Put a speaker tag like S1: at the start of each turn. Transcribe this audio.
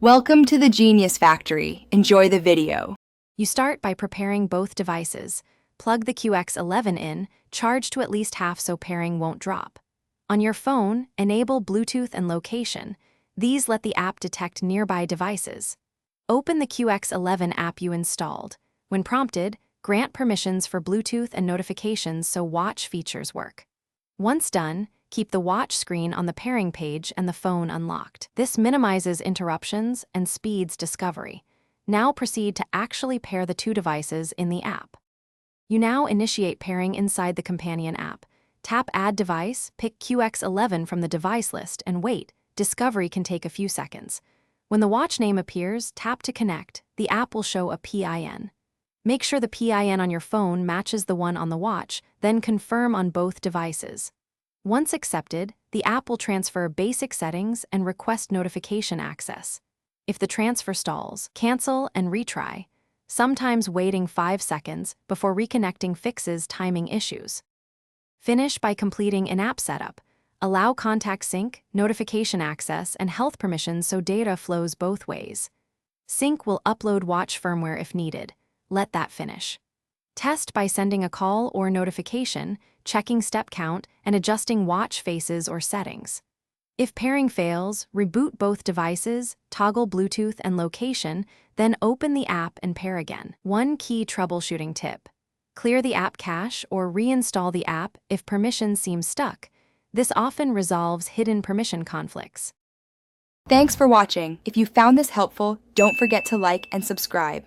S1: Welcome to the Genius Factory. Enjoy the video.
S2: You start by preparing both devices. Plug the Qx11 in, charge to at least half so pairing won't drop. On your phone, enable Bluetooth and location. These let the app detect nearby devices. Open the Qx11 app you installed. When prompted, grant permissions for Bluetooth and notifications so watch features work. Once done, keep the watch screen on the pairing page and the phone unlocked. This minimizes interruptions and speeds discovery. Now proceed to actually pair the two devices in the app. You now initiate pairing inside the companion app. Tap Add Device, pick Qx11 from the device list, and wait. Discovery can take a few seconds. When the watch name appears, tap to connect. The app will show a PIN. Make sure the PIN on your phone matches the one on the watch, then confirm on both devices. Once accepted, the app will transfer basic settings and request notification access. If the transfer stalls, cancel and retry. Sometimes waiting 5 seconds before reconnecting fixes timing issues. Finish by completing in-app setup. Allow contact sync, notification access, and health permissions so data flows both ways. Sync will upload watch firmware if needed. Let that finish. Test by sending a call or notification, checking step count, and adjusting watch faces or settings. If pairing fails, reboot both devices, toggle Bluetooth and location, then open the app and pair again. One key troubleshooting tip: clear the app cache or reinstall the app if permissions seem stuck. This often resolves hidden permission conflicts.
S1: Thanks for watching. If you found this helpful, don't forget to like and subscribe.